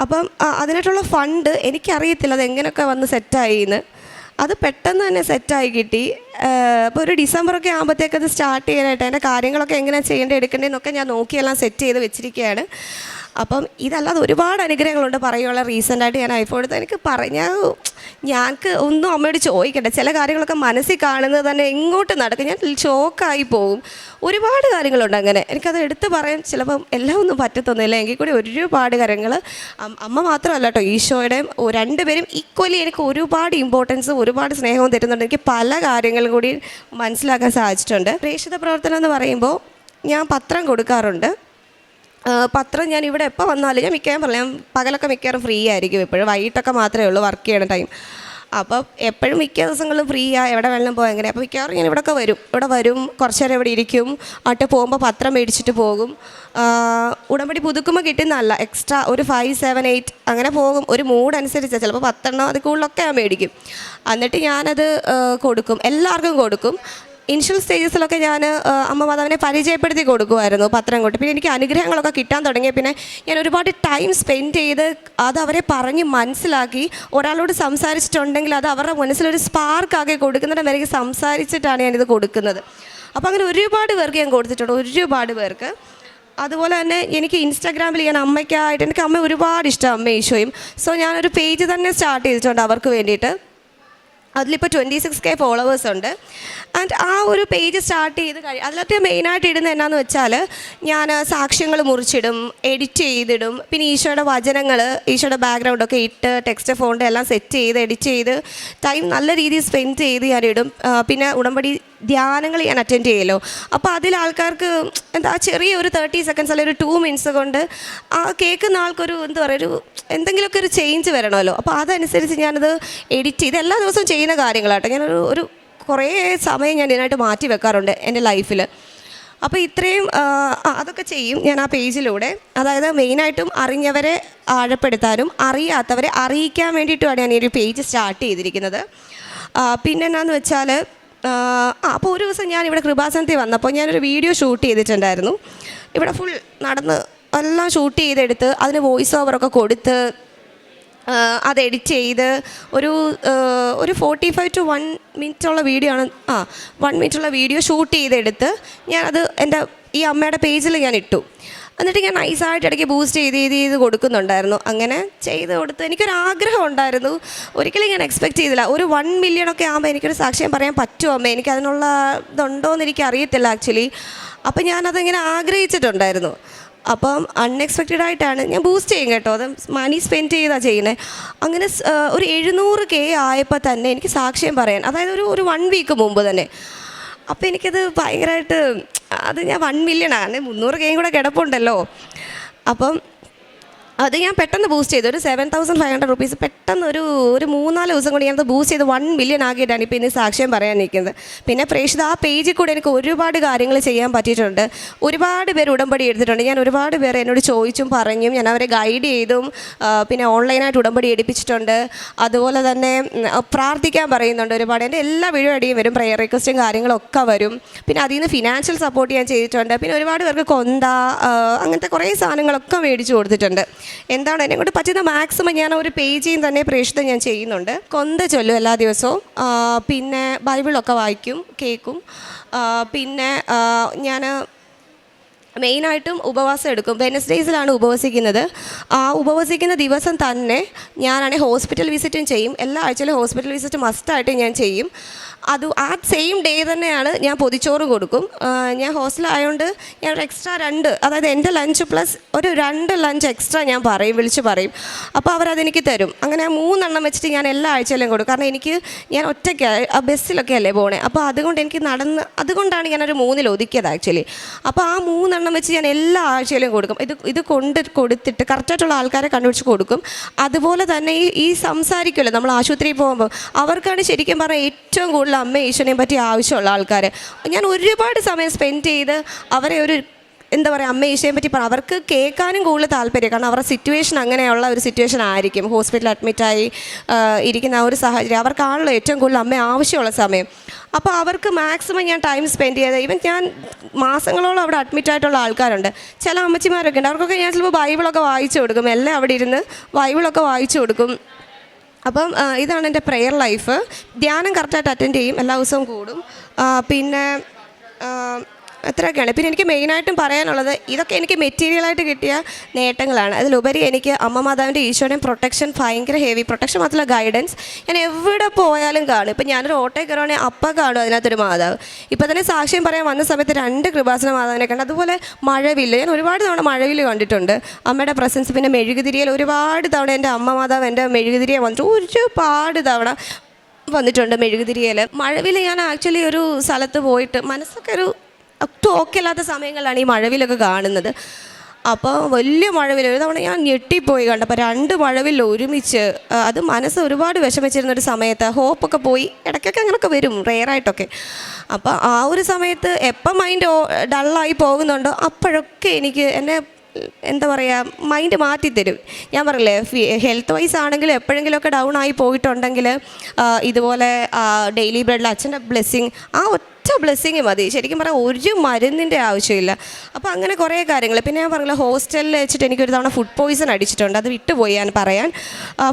അപ്പം അതിനായിട്ടുള്ള ഫണ്ട് എനിക്കറിയത്തില്ല അതെങ്ങനെയൊക്കെ വന്ന് സെറ്റായി എന്ന്. അത് പെട്ടെന്ന് തന്നെ സെറ്റായി കിട്ടി. അപ്പോൾ ഒരു ഡിസംബറൊക്കെ ആകുമ്പോഴത്തേക്കത് സ്റ്റാർട്ട് ചെയ്യാനായിട്ട് അതിൻ്റെ കാര്യങ്ങളൊക്കെ എങ്ങനെയാണ് ചെയ്യേണ്ടത് എടുക്കേണ്ടതെന്നൊക്കെ ഞാൻ നോക്കിയെല്ലാം സെറ്റ് ചെയ്ത് വെച്ചിരിക്കുകയാണ്. അപ്പം ഇതല്ലാതെ ഒരുപാട് അനുഗ്രഹങ്ങളുണ്ട് പറയുവാനുള്ള. റീസെൻ്റായിട്ട് ഞാൻ ഐഫോൺ എടുത്ത് എനിക്ക് ഞങ്ങൾക്ക് ഒന്നും അമ്മയോട് ചോദിക്കട്ടെ, ചില കാര്യങ്ങളൊക്കെ മനസ്സിൽ കാണുന്നത് തന്നെ എങ്ങോട്ട് നടക്കും, ഞാൻ ഷോക്കായി പോകും. ഒരുപാട് കാര്യങ്ങളുണ്ട് അങ്ങനെ. എനിക്കത് എടുത്ത് പറയാൻ ചിലപ്പം എല്ലാം ഒന്നും പറ്റത്തൊന്നുമില്ല. എങ്കിൽ കൂടി ഒരുപാട് കാര്യങ്ങൾ അമ്മ മാത്രമല്ല കേട്ടോ, ഈശോയുടെയും രണ്ടുപേരും ഈക്വലി എനിക്ക് ഒരുപാട് ഇമ്പോർട്ടൻസും ഒരുപാട് സ്നേഹവും തരുന്നുണ്ട്. എനിക്ക് പല കാര്യങ്ങളും കൂടി മനസ്സിലാക്കാൻ സാധിച്ചിട്ടുണ്ട്. പ്രേക്ഷിത പ്രവർത്തനം എന്ന് പറയുമ്പോൾ ഞാൻ പത്രം കൊടുക്കാറുണ്ട്. പത്രം ഞാൻ ഇവിടെ എപ്പോൾ വന്നാലും ഞാൻ മിക്കവാറും പകലൊക്കെ മിക്കവാറും ഫ്രീ ആയിരിക്കും. എപ്പോഴും വൈകിട്ടൊക്കെ മാത്രമേ ഉള്ളൂ വർക്ക് ചെയ്യണ ടൈം. അപ്പോൾ എപ്പോഴും മിക്ക ദിവസങ്ങളിലും ഫ്രീ എവിടെ വെള്ളം പോകാൻ എങ്ങനെ. അപ്പോൾ മിക്കവാറും ഞാൻ ഇവിടെ വരും കുറച്ച് നേരം ഇവിടെ ഇരിക്കും. ആട്ട് പോകുമ്പോൾ പത്രം മേടിച്ചിട്ട് പോകും. ഉടമ്പടി പുതുക്കുമ്പോൾ കിട്ടുന്നതല്ല, എക്സ്ട്രാ ഒരു 5, 7, 8 അങ്ങനെ പോകും. ഒരു മൂഡ് അനുസരിച്ച് ചിലപ്പോൾ 10 അത് കൂടുതലൊക്കെ ഞാൻ മേടിക്കും. എന്നിട്ട് ഞാനത് കൊടുക്കും, എല്ലാവർക്കും കൊടുക്കും. ഇനിഷ്യൽ സ്റ്റേജസിലൊക്കെ ഞാൻ അമ്മ മാതാവിനെ പരിചയപ്പെടുത്തി കൊടുക്കുമായിരുന്നു പത്രം കൊണ്ട്. പിന്നെ എനിക്ക് അനുഗ്രഹങ്ങളൊക്കെ കിട്ടാൻ തുടങ്ങിയ പിന്നെ ഞാൻ ഒരുപാട് ടൈം സ്പെൻഡ് ചെയ്ത് അത് അവരെ പറഞ്ഞ് മനസ്സിലാക്കി. ഒരാളോട് സംസാരിച്ചിട്ടുണ്ടെങ്കിൽ അത് അവരുടെ മനസ്സിലൊരു സ്പാർക്കാക്കി കൊടുക്കുന്നിടം വരെ സംസാരിച്ചിട്ടാണ് ഞാനിത് കൊടുക്കുന്നത്. അപ്പോൾ അങ്ങനെ ഒരുപാട് പേർക്ക് ഞാൻ കൊടുത്തിട്ടുണ്ട്, ഒരുപാട് പേർക്ക്. അതുപോലെ തന്നെ എനിക്ക് ഇൻസ്റ്റാഗ്രാമിൽ ഞാൻ അമ്മയ്ക്കായിട്ട്, എനിക്ക് അമ്മ ഒരുപാട് ഇഷ്ടം, അമ്മ ഈശോയും. സോ ഞാനൊരു പേജ് തന്നെ സ്റ്റാർട്ട് ചെയ്തിട്ടുണ്ട് അവർക്ക് വേണ്ടിയിട്ട്. അതിലിപ്പോൾ 26K ഫോളോവേഴ്സ് ഉണ്ട്. ആൻഡ് ആ ഒരു പേജ് സ്റ്റാർട്ട് ചെയ്ത് അതിലൊക്കെ മെയിനായിട്ട് ഇടുന്നത് എന്നാന്ന് വെച്ചാൽ ഞാൻ സാക്ഷ്യങ്ങൾ മുറിച്ചിടും, എഡിറ്റ് ചെയ്തിടും. പിന്നെ ഈശോയുടെ വചനങ്ങൾ, ഈശോയുടെ ബാക്ക്ഗ്രൗണ്ടൊക്കെ ഇട്ട് ടെക്സ്റ്റ് ഫോണ്ട് എല്ലാം സെറ്റ് ചെയ്ത് എഡിറ്റ് ചെയ്ത് ടൈം നല്ല രീതിയിൽ സ്പെൻഡ് ചെയ്ത് ഞാനിടും. പിന്നെ ഉടമ്പടി ധ്യാനങ്ങൾ ഞാൻ അറ്റൻഡ് ചെയ്യുമല്ലോ. അപ്പോൾ അതിൽ ആൾക്കാർക്ക് ചെറിയ ഒരു 30 സെക്കൻഡ്സ് അല്ലെങ്കിൽ ഒരു 2 മിനിറ്റ്സ് കൊണ്ട് ആ കേൾക്കുന്ന ആൾക്കൊരു എന്തെങ്കിലുമൊക്കെ ഒരു ചേഞ്ച് വരണമല്ലോ. അപ്പോൾ അതനുസരിച്ച് ഞാനത് എഡിറ്റ് ചെയ്ത് എല്ലാ ദിവസവും ചെയ്യുന്ന കാര്യങ്ങളാട്ടോ. ഞാനൊരു കുറേ സമയം ഞാൻ ഇതിനായിട്ട് മാറ്റി വെക്കാറുണ്ട് എൻ്റെ ലൈഫിൽ. അപ്പോൾ ഇത്രയും അതൊക്കെ ചെയ്യും ഞാൻ ആ പേജിലൂടെ. അതായത് മെയിനായിട്ടും അറിഞ്ഞവരെ ആഴപ്പെടുത്താനും അറിയാത്തവരെ അറിയിക്കാൻ വേണ്ടിയിട്ടുമാണ് ഞാൻ ഈ ഒരു പേജ് സ്റ്റാർട്ട് ചെയ്തിരിക്കുന്നത്. പിന്നെ എന്നാന്ന് വെച്ചാൽ അപ്പോൾ ഒരു ദിവസം ഞാൻ ഇവിടെ കൃപാസനത്തിൽ വന്നപ്പോൾ ഞാനൊരു വീഡിയോ ഷൂട്ട് ചെയ്തിട്ടുണ്ടായിരുന്നു. ഇവിടെ ഫുൾ നടന്ന് എല്ലാം ഷൂട്ട് ചെയ്തെടുത്ത് അതിന് വോയിസ് ഓവറൊക്കെ കൊടുത്ത് അത് എഡിറ്റ് ചെയ്ത് ഒരു 45 to 1 മിനിറ്റുള്ള വീഡിയോ ആണ്. 1 മിനിറ്റുള്ള വീഡിയോ ഷൂട്ട് ചെയ്തെടുത്ത് ഞാനത് എൻ്റെ ഈ അമ്മയുടെ പേജിൽ ഞാൻ ഇട്ടു. എന്നിട്ട് ഞാൻ നൈസായിട്ട് ഇടയ്ക്ക് ബൂസ്റ്റ് ചെയ്ത് കൊടുക്കുന്നുണ്ടായിരുന്നു. അങ്ങനെ ചെയ്ത് കൊടുത്ത് എനിക്കൊരാഗ്രഹം ഉണ്ടായിരുന്നു. ഒരിക്കലും ഞാൻ എക്സ്പെക്റ്റ് ചെയ്തില്ല. ഒരു 1 മില്യൺ ഒക്കെ ആകുമ്പോൾ എനിക്കൊരു സാക്ഷ്യം പറയാൻ പറ്റുമോ അമ്മ, എനിക്കതിനുള്ള ഇതുണ്ടോയെന്ന് എനിക്ക് അറിയത്തില്ല ആക്ച്വലി. അപ്പം ഞാനതിങ്ങനെ ആഗ്രഹിച്ചിട്ടുണ്ടായിരുന്നു. അപ്പം അൺഎക്സ്പെക്റ്റഡായിട്ടാണ് ഞാൻ ബൂസ്റ്റ് ചെയ്യും കേട്ടോ, അത് മണി സ്പെൻഡ് ചെയ്താണ് ചെയ്യുന്നത്. അങ്ങനെ ഒരു 700K ആയപ്പോൾ തന്നെ എനിക്ക് സാക്ഷ്യം പറയാൻ, അതായത് ഒരു 1 വീക്ക് മുമ്പ് തന്നെ. അപ്പോൾ എനിക്കത് ഭയങ്കരമായിട്ട് അത് ഞാൻ 1 മില്യണാണ്, 300K കൂടെ കിടപ്പുണ്ടല്ലോ. അപ്പം അത് ഞാൻ പെട്ടെന്ന് ബൂസ്റ്റ് ചെയ്തു. ഒരു 7,500 റുപ്പീസ് പെട്ടെന്ന് ഒരു 3-4 ദിവസം കൊണ്ട് ഞാനത് ബൂസ്റ്റ് ചെയ്ത് 1 മില്യൺ ആക്കിയിട്ടാണ് ഇപ്പോൾ ഇനി സാക്ഷ്യം പറയാൻ നിൽക്കുന്നത്. പിന്നെ പ്രേക്ഷിത ആ പേജിൽ കൂടെ എനിക്ക് ഒരുപാട് കാര്യങ്ങൾ ചെയ്യാൻ പറ്റിയിട്ടുണ്ട്. ഒരുപാട് പേര് ഉടമ്പടി എടുത്തിട്ടുണ്ട്. ഞാൻ ഒരുപാട് പേര് എന്നോട് ചോദിച്ചും പറഞ്ഞും ഞാൻ അവരെ ഗൈഡ് ചെയ്തും പിന്നെ ഓൺലൈനായിട്ട് ഉടമ്പടി എടുപ്പിച്ചിട്ടുണ്ട്. അതുപോലെ തന്നെ പ്രാർത്ഥിക്കാൻ പറയുന്നുണ്ട് ഒരുപാട്. എൻ്റെ എല്ലാ വീഡിയോ അടിയും വരും, പ്രെയർ റിക്വസ്റ്റും കാര്യങ്ങളൊക്കെ വരും. പിന്നെ അതിൽ നിന്ന് ഫിനാൻഷ്യൽ സപ്പോർട്ട് ഞാൻ ചെയ്തിട്ടുണ്ട്. പിന്നെ ഒരുപാട് പേർക്ക് കൊന്ത അങ്ങനത്തെ കുറേ സാധനങ്ങളൊക്കെ മേടിച്ച് കൊടുത്തിട്ടുണ്ട്. എന്താണ് എന്നെ കൊണ്ട് പറ്റുന്ന മാക്സിമം ഞാൻ ഒരു പേജിൽ തന്നെ പ്രേക്ഷിതം ഞാൻ ചെയ്യുന്നുണ്ട്. കൊന്ത ചൊല്ലും എല്ലാ ദിവസവും. പിന്നെ ബൈബിളൊക്കെ വായിക്കും, കേൾക്കും. പിന്നെ ഞാൻ മെയിനായിട്ടും ഉപവാസം എടുക്കും. വെനസ്ഡേയ്സിലാണ് ഉപവസിക്കുന്നത്. ആ ഉപവസിക്കുന്ന ദിവസം തന്നെ ഞാനാണെങ്കിൽ ഹോസ്പിറ്റൽ വിസിറ്റും ചെയ്യും. എല്ലാ ആഴ്ചയിലും ഹോസ്പിറ്റൽ വിസിറ്റ് മസ്റ്റായിട്ട് ഞാൻ ചെയ്യും. ആ സെയിം ഡേ തന്നെയാണ് ഞാൻ പൊതിച്ചോറും കൊടുക്കും. ഞാൻ ഹോസ്റ്റലായതുകൊണ്ട് ഞാൻ ഒരു എക്സ്ട്രാ 2, അതായത് എൻ്റെ ലഞ്ച് പ്ലസ് ഒരു 2 ലഞ്ച് എക്സ്ട്രാ ഞാൻ വിളിച്ച് പറയും. അപ്പോൾ അവരതെനിക്ക് തരും. അങ്ങനെ 3 വെച്ചിട്ട് ഞാൻ എല്ലാ ആഴ്ചയിലും കൊടുക്കും. കാരണം ഞാൻ ഒറ്റയ്ക്ക് ബസ്സിലൊക്കെ അല്ലേ പോണേ. അപ്പോൾ അതുകൊണ്ട് എനിക്ക് അതുകൊണ്ടാണ് ഞാനൊരു 3 ഒതുക്കിയത് ആക്ച്വലി. അപ്പോൾ ആ 3 വെച്ച് ഞാൻ എല്ലാ ആഴ്ചയിലും കൊടുക്കും. ഇത് കൊടുത്തിട്ട് കറക്റ്റായിട്ടുള്ള ആൾക്കാരെ കണ്ടുപിടിച്ച് കൊടുക്കും. അതുപോലെ തന്നെ ഈ സംസാരിക്കുമല്ലോ നമ്മൾ ആശുപത്രിയിൽ പോകുമ്പോൾ, അവർക്കാണ് ശരിക്കും പറഞ്ഞാൽ ഏറ്റവും കൂടുതൽ അമ്മ ഈശോനെയും പറ്റി ആവശ്യമുള്ള ആൾക്കാർ. ഞാൻ ഒരുപാട് സമയം സ്പെൻഡ് ചെയ്ത് അവരെ അമ്മ ഈശോയെ പറ്റി അവർക്ക് കേൾക്കാനും കൂടുതൽ താല്പര്യം. കാരണം അവരുടെ സിറ്റുവേഷൻ അങ്ങനെയുള്ള ഒരു സിറ്റുവേഷൻ ആയിരിക്കും. ഹോസ്പിറ്റലിൽ അഡ്മിറ്റായി ഇരിക്കുന്ന ആ ഒരു സാഹചര്യം അവർക്കാണല്ലോ ഏറ്റവും കൂടുതൽ അമ്മ ആവശ്യമുള്ള സമയം. അപ്പോൾ അവർക്ക് മാക്സിമം ഞാൻ ടൈം സ്പെൻഡ് ചെയ്ത് ഞാൻ മാസങ്ങളോളം അവിടെ അഡ്മിറ്റായിട്ടുള്ള ആൾക്കാരുണ്ട്. ചില അമ്മച്ചിമാരൊക്കെ ഉണ്ട്, അവർക്കൊക്കെ ഞാൻ ചിലപ്പോൾ ബൈബിളൊക്കെ വായിച്ചു കൊടുക്കും. എല്ലാം അവിടെ ഇരുന്ന് ബൈബിളൊക്കെ വായിച്ചു കൊടുക്കും. അപ്പം ഇതാണ് എൻ്റെ പ്രെയർ ലൈഫ്. ധ്യാനം കറക്റ്റായിട്ട് അറ്റൻഡ് ചെയ്യും, എല്ലാ ദിവസവും കൂടും. പിന്നെ അത്രയൊക്കെയാണ്. പിന്നെ എനിക്ക് മെയിനായിട്ടും പറയാനുള്ളത് ഇതൊക്കെ എനിക്ക് മെറ്റീരിയലായിട്ട് കിട്ടിയ നേട്ടങ്ങളാണ്. അതിലുപരി എനിക്ക് അമ്മ മാതാവിൻ്റെ ഈശോയുടെയും പ്രൊട്ടക്ഷൻ ഭയങ്കര ഹെവി പ്രൊട്ടക്ഷൻ, മാത്രമല്ല ഗൈഡൻസ്. ഞാൻ എവിടെ പോയാലും കാണും. ഇപ്പം ഞാനൊരു ഓട്ടോയിൽ കയറുവാണെങ്കിൽ അപ്പം കാണും അതിനകത്തൊരു മാതാവ്. ഇപ്പം തന്നെ സാക്ഷ്യം പറയാൻ വന്ന സമയത്ത് 2 കൃപാസന മാതാവിനെ കണ്ട്. അതുപോലെ മഴവില്ല്, ഞാൻ ഒരുപാട് തവണ മഴവില്ല് കണ്ടിട്ടുണ്ട് അമ്മയുടെ പ്രസൻസ്. പിന്നെ മെഴുകുതിരിയിൽ ഒരുപാട് തവണ എൻ്റെ അമ്മ മാതാവ് എൻ്റെ മെഴുകുതിരിയെ വന്നിട്ട് ഒരുപാട് തവണ വന്നിട്ടുണ്ട് മെഴുകുതിരിയിൽ. മഴവിൽ ഞാൻ ആക്ച്വലി ഒരു സ്ഥലത്ത് പോയിട്ട് മനസ്സൊക്കെ ഒരു ഒട്ടും ഓക്കെ അല്ലാത്ത സമയങ്ങളിലാണ് ഈ മഴവിലൊക്കെ കാണുന്നത്. അപ്പോൾ വലിയ മഴവിൽ ഒരു തവണ ഞാൻ ഞെട്ടിപ്പോയി കണ്ടപ്പോൾ 2 മഴവിൽ ഒരുമിച്ച്. അത് മനസ്സ് ഒരുപാട് വിഷമിച്ചിരുന്നൊരു സമയത്ത് ഹോപ്പൊക്കെ പോയി. ഇടയ്ക്കൊക്കെ അങ്ങനെയൊക്കെ വരും, റെയറായിട്ടൊക്കെ. അപ്പോൾ ആ ഒരു സമയത്ത് എപ്പം മൈൻഡ് ഡള്ളായി പോകുന്നുണ്ടോ അപ്പോഴൊക്കെ എനിക്ക് എന്നെ എന്താ പറയുക മൈൻഡ് മാറ്റിത്തരും. ഞാൻ പറയില്ലേ ഹെൽത്ത് വൈസ് ആണെങ്കിൽ എപ്പോഴെങ്കിലുമൊക്കെ ഡൗൺ ആയി പോയിട്ടുണ്ടെങ്കിൽ ഇതുപോലെ ഡെയിലി ബ്രെഡിൽ അച്ഛൻ്റെ ബ്ലെസ്സിങ്, ആ ഒറ്റ ബ്ലെസ്സിങ് മതി. ശരിക്കും പറഞ്ഞാൽ ഒരു മരുന്നിൻ്റെ ആവശ്യമില്ല. അപ്പോൾ അങ്ങനെ കുറേ കാര്യങ്ങൾ. പിന്നെ ഞാൻ പറഞ്ഞില്ല ഹോസ്റ്റലിൽ വെച്ചിട്ട് എനിക്കൊരു തവണ ഫുഡ് പോയ്സൺ അടിച്ചിട്ടുണ്ട്. അത് വിട്ടുപോയി ഞാൻ പറയാൻ.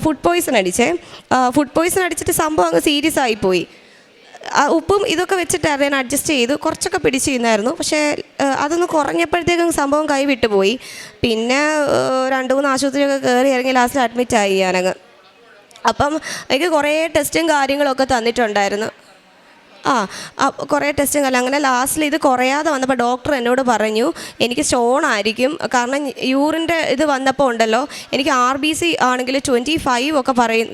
ഫുഡ് പോയ്സൺ അടിച്ചിട്ട് സംഭവം അങ്ങ് സീരിയസ് ആയിപ്പോയി. ഉപ്പും ഇതൊക്കെ വെച്ചിട്ടായിരുന്നു ഞാൻ അഡ്ജസ്റ്റ് ചെയ്തു, കുറച്ചൊക്കെ പിടിച്ച് ചെയ്യുന്നായിരുന്നു. പക്ഷേ അതൊന്ന് കുറഞ്ഞപ്പോഴത്തേക്കും സംഭവം കൈ വിട്ടുപോയി. പിന്നെ 2-3 ആശുപത്രിയൊക്കെ കയറി ഇറങ്ങി ലാസ്റ്റിൽ അഡ്മിറ്റായി ഞാനങ്ങ്. അപ്പം എനിക്ക് കുറേ ടെസ്റ്റും കാര്യങ്ങളൊക്കെ തന്നിട്ടുണ്ടായിരുന്നു. കുറേ ടെസ്റ്റും കാര്യം. അങ്ങനെ ലാസ്റ്റിൽ ഇത് കുറയാതെ വന്നപ്പോൾ ഡോക്ടർ എന്നോട് പറഞ്ഞു എനിക്ക് സ്റ്റോൺ ആയിരിക്കും. കാരണം യൂറിൻ്റെ ഇത് വന്നപ്പോൾ ഉണ്ടല്ലോ എനിക്ക് RBC ആണെങ്കിൽ 25 ഒക്കെ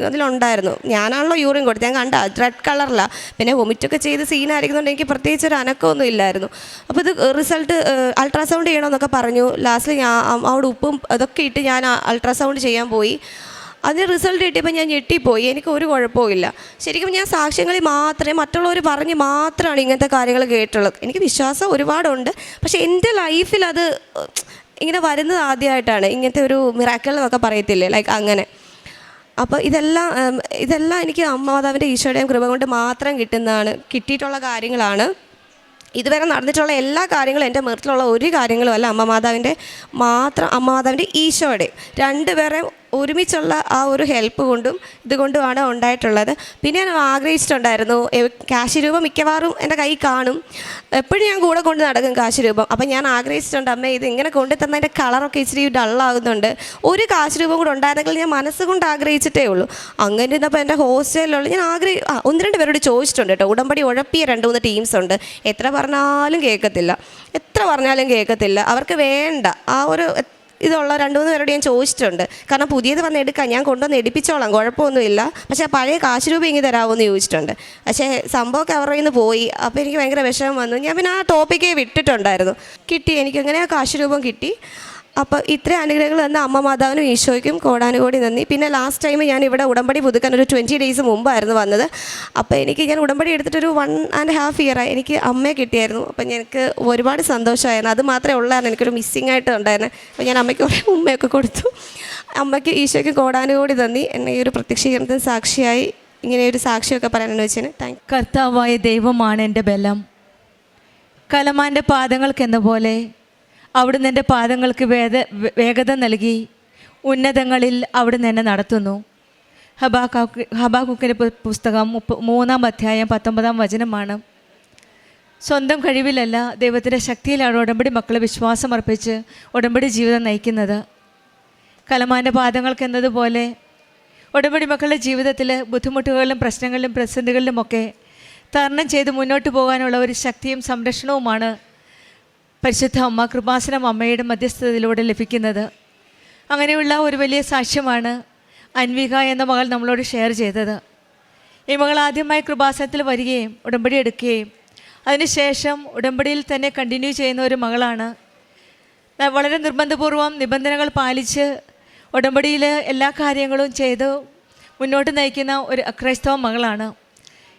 അതിലുണ്ടായിരുന്നു. ഞാനാണല്ലോ യൂറിൻ കൊടുത്തത്, ഞാൻ കണ്ട റെഡ് കളറിലാണ്. പിന്നെ വൊമിറ്റൊക്കെ ചെയ്ത് സീനായിരിക്കുന്നുണ്ട്. എനിക്ക് പ്രത്യേകിച്ച് ഒരു അനക്കമൊന്നും ഇല്ലായിരുന്നു. അപ്പോൾ ഇത് റിസൾട്ട് അൾട്രാസൗണ്ട് ചെയ്യണമെന്നൊക്കെ പറഞ്ഞു. ലാസ്റ്റിൽ ഞാൻ അവിടെ ഉപ്പും അതൊക്കെ ഇട്ട് ഞാൻ അൾട്രാസൗണ്ട് ചെയ്യാൻ പോയി. അതിന് റിസൾട്ട് കിട്ടിയപ്പോൾ ഞാൻ ഞെട്ടിപ്പോയി. എനിക്ക് ഒരു കുഴപ്പമില്ല. ശരിക്കും ഞാൻ സാക്ഷ്യങ്ങളിൽ മാത്രമേ, മറ്റുള്ളവർ പറഞ്ഞ് മാത്രമാണ് ഇങ്ങനത്തെ കാര്യങ്ങൾ കേട്ടുള്ളത്. എനിക്ക് വിശ്വാസം ഒരുപാടുണ്ട്. പക്ഷേ എൻ്റെ ലൈഫിൽ അത് ഇങ്ങനെ വരുന്നത് ആദ്യമായിട്ടാണ്. ഇങ്ങനത്തെ ഒരു മിറാക്കിൾ എന്നൊക്കെ പറയത്തില്ലേ, ലൈക്ക് അങ്ങനെ. അപ്പോൾ ഇതെല്ലാം എനിക്ക് അമ്മ മാതാവിൻ്റെ ഈശോയുടെയും കൃപ കൊണ്ട് മാത്രം കിട്ടിയിട്ടുള്ള കാര്യങ്ങളാണ്. ഇതുവരെ നടന്നിട്ടുള്ള എല്ലാ കാര്യങ്ങളും എൻ്റെ മൃത്തിലുള്ള ഒരു കാര്യങ്ങളും അല്ല, അമ്മ മാതാവിൻ്റെ ഈശോയുടെ 2 പേരെ ഒരുമിച്ചുള്ള ആ ഒരു ഹെൽപ്പ് കൊണ്ടും ഇതുകൊണ്ടുമാണ് ഉണ്ടായിട്ടുള്ളത്. പിന്നെ ഞാൻ ആഗ്രഹിച്ചിട്ടുണ്ടായിരുന്നു കാശ് രൂപം മിക്കവാറും എൻ്റെ കയ്യിൽ കാണും, എപ്പോഴും ഞാൻ കൂടെ കൊണ്ട് നടക്കും കാശ് രൂപം. അപ്പം ഞാൻ ആഗ്രഹിച്ചിട്ടുണ്ട് അമ്മേ ഇത് ഇങ്ങനെ കൊണ്ടു തന്നതിൻ്റെ കളറൊക്കെ ഇച്ചിരി ഡള്ളാകുന്നുണ്ട്, ഒരു കാശ് രൂപം കൂടെ ഉണ്ടായിരുന്നെങ്കിൽ ഞാൻ മനസ്സുകൊണ്ട് ആഗ്രഹിച്ചിട്ടേ ഉള്ളൂ. അങ്ങനെ ഇരുന്നപ്പോൾ എൻ്റെ ഹോസ്റ്റലിലുള്ള ഞാൻ 1-2 പേരോട് ചോദിച്ചിട്ടുണ്ട് കേട്ടോ. ഉടമ്പടി ഉഴപ്പിയ 2-3 ടീംസ് ഉണ്ട്. എത്ര പറഞ്ഞാലും കേൾക്കത്തില്ല. അവർക്ക് വേണ്ട ആ ഒരു ഇതുള്ള 2-3 പേരോട് ഞാൻ ചോദിച്ചിട്ടുണ്ട്. കാരണം പുതിയത് വന്ന് എടുക്കാം, ഞാൻ കൊണ്ടുവന്ന് എടുപ്പിച്ചോളാം, കുഴപ്പമൊന്നുമില്ല. പക്ഷേ പഴയ കാശ് രൂപ ഇങ്ങനെ തരാമോ എന്ന് ചോദിച്ചിട്ടുണ്ട്. പക്ഷേ സംഭവമൊക്കെ അവരുടെ നിന്ന് പോയി. അപ്പോൾ എനിക്ക് ഭയങ്കര വിഷമം വന്നു. ഞാൻ പിന്നെ ആ ടോപ്പിക്കേ വിട്ടിട്ടുണ്ടായിരുന്നു. എനിക്കങ്ങനെ ആ കാശ് രൂപം കിട്ടി. അപ്പോൾ ഇത്രയും അനുഗ്രഹങ്ങൾ തന്ന അമ്മ മാതാവിനും ഈശോയ്ക്കും കോടാനുകോടി നന്ദി. പിന്നെ ലാസ്റ്റ് ടൈം ഞാൻ ഇവിടെ ഉടമ്പടി പുതുക്കാൻ ഒരു 20 ഡേയ്സ് മുമ്പായിരുന്നു വന്നത്. അപ്പോൾ ഞാൻ ഉടമ്പടി എടുത്തിട്ടൊരു 1.5 ഇയറായി എനിക്ക് അമ്മയെ കിട്ടിയായിരുന്നു. അപ്പം എനിക്ക് ഒരുപാട് സന്തോഷമായിരുന്നു. അത് മാത്രമേ ഉള്ളായിരുന്നു, എനിക്കൊരു മിസ്സിങ് ആയിട്ട് ഉണ്ടായിരുന്നു. അപ്പോൾ ഞാൻ അമ്മയ്ക്ക് കുറേ ഉമ്മയൊക്കെ കൊടുത്തു. അമ്മയ്ക്ക് ഈശോയ്ക്ക് കോടാനുകോടി നന്ദി. എന്നെ ഈ ഒരു പ്രത്യക്ഷീകരണത്തിന് സാക്ഷിയായി ഇങ്ങനെ ഒരു സാക്ഷിയൊക്കെ പറയാനെന്ന് വെച്ചാൽ താങ്ക്. കർത്താവായ ദൈവമാണ് എൻ്റെ ബലം. കലമാൻ്റെ പാദങ്ങൾക്കെന്ന പോലെ അവിടുന്ന് എൻ്റെ പാദങ്ങൾക്ക് വേഗത നൽകി ഉന്നതങ്ങളിൽ അവിടുന്ന് എന്നെ നടത്തുന്നു. ഹബാക്കുക്കിൻ്റെ പുസ്തകം 3-ാം അധ്യായം 19-ാം വചനമാണ്. സ്വന്തം കഴിവിലല്ല, ദൈവത്തിൻ്റെ ശക്തിയിലാണ് ഉടമ്പടി മക്കളെ വിശ്വാസം അർപ്പിച്ച് ഉടമ്പടി ജീവിതം നയിക്കുന്നത്. കലമാൻ്റെ പാദങ്ങൾക്കെന്നതുപോലെ ഉടമ്പടി മക്കളുടെ ജീവിതത്തിൽ ബുദ്ധിമുട്ടുകളിലും പ്രശ്നങ്ങളിലും പ്രതിസന്ധികളിലുമൊക്കെ തരണം ചെയ്ത് മുന്നോട്ട് പോകാനുള്ള ഒരു ശക്തിയും സംരക്ഷണവുമാണ് പരിശുദ്ധ അമ്മ കൃപാസനം അമ്മയുടെ മധ്യസ്ഥതയിലൂടെ ലഭിക്കുന്നത്. അങ്ങനെയുള്ള ഒരു വലിയ സാക്ഷ്യമാണ് അൻവിക എന്ന മകൾ നമ്മളോട് ഷെയർ ചെയ്തത്. ഈ മകൾ ആദ്യമായി കൃപാസനത്തിൽ വരികയും ഉടമ്പടി എടുക്കുകയും അതിനുശേഷം ഉടമ്പടിയിൽ തന്നെ കണ്ടിന്യൂ ചെയ്യുന്ന ഒരു മകളാണ്. വളരെ നിർബന്ധപൂർവം നിബന്ധനകൾ പാലിച്ച് ഉടമ്പടിയിൽ എല്ലാ കാര്യങ്ങളും ചെയ്ത് മുന്നോട്ട് നയിക്കുന്ന ഒരു അക്രൈസ്തവ മകളാണ്.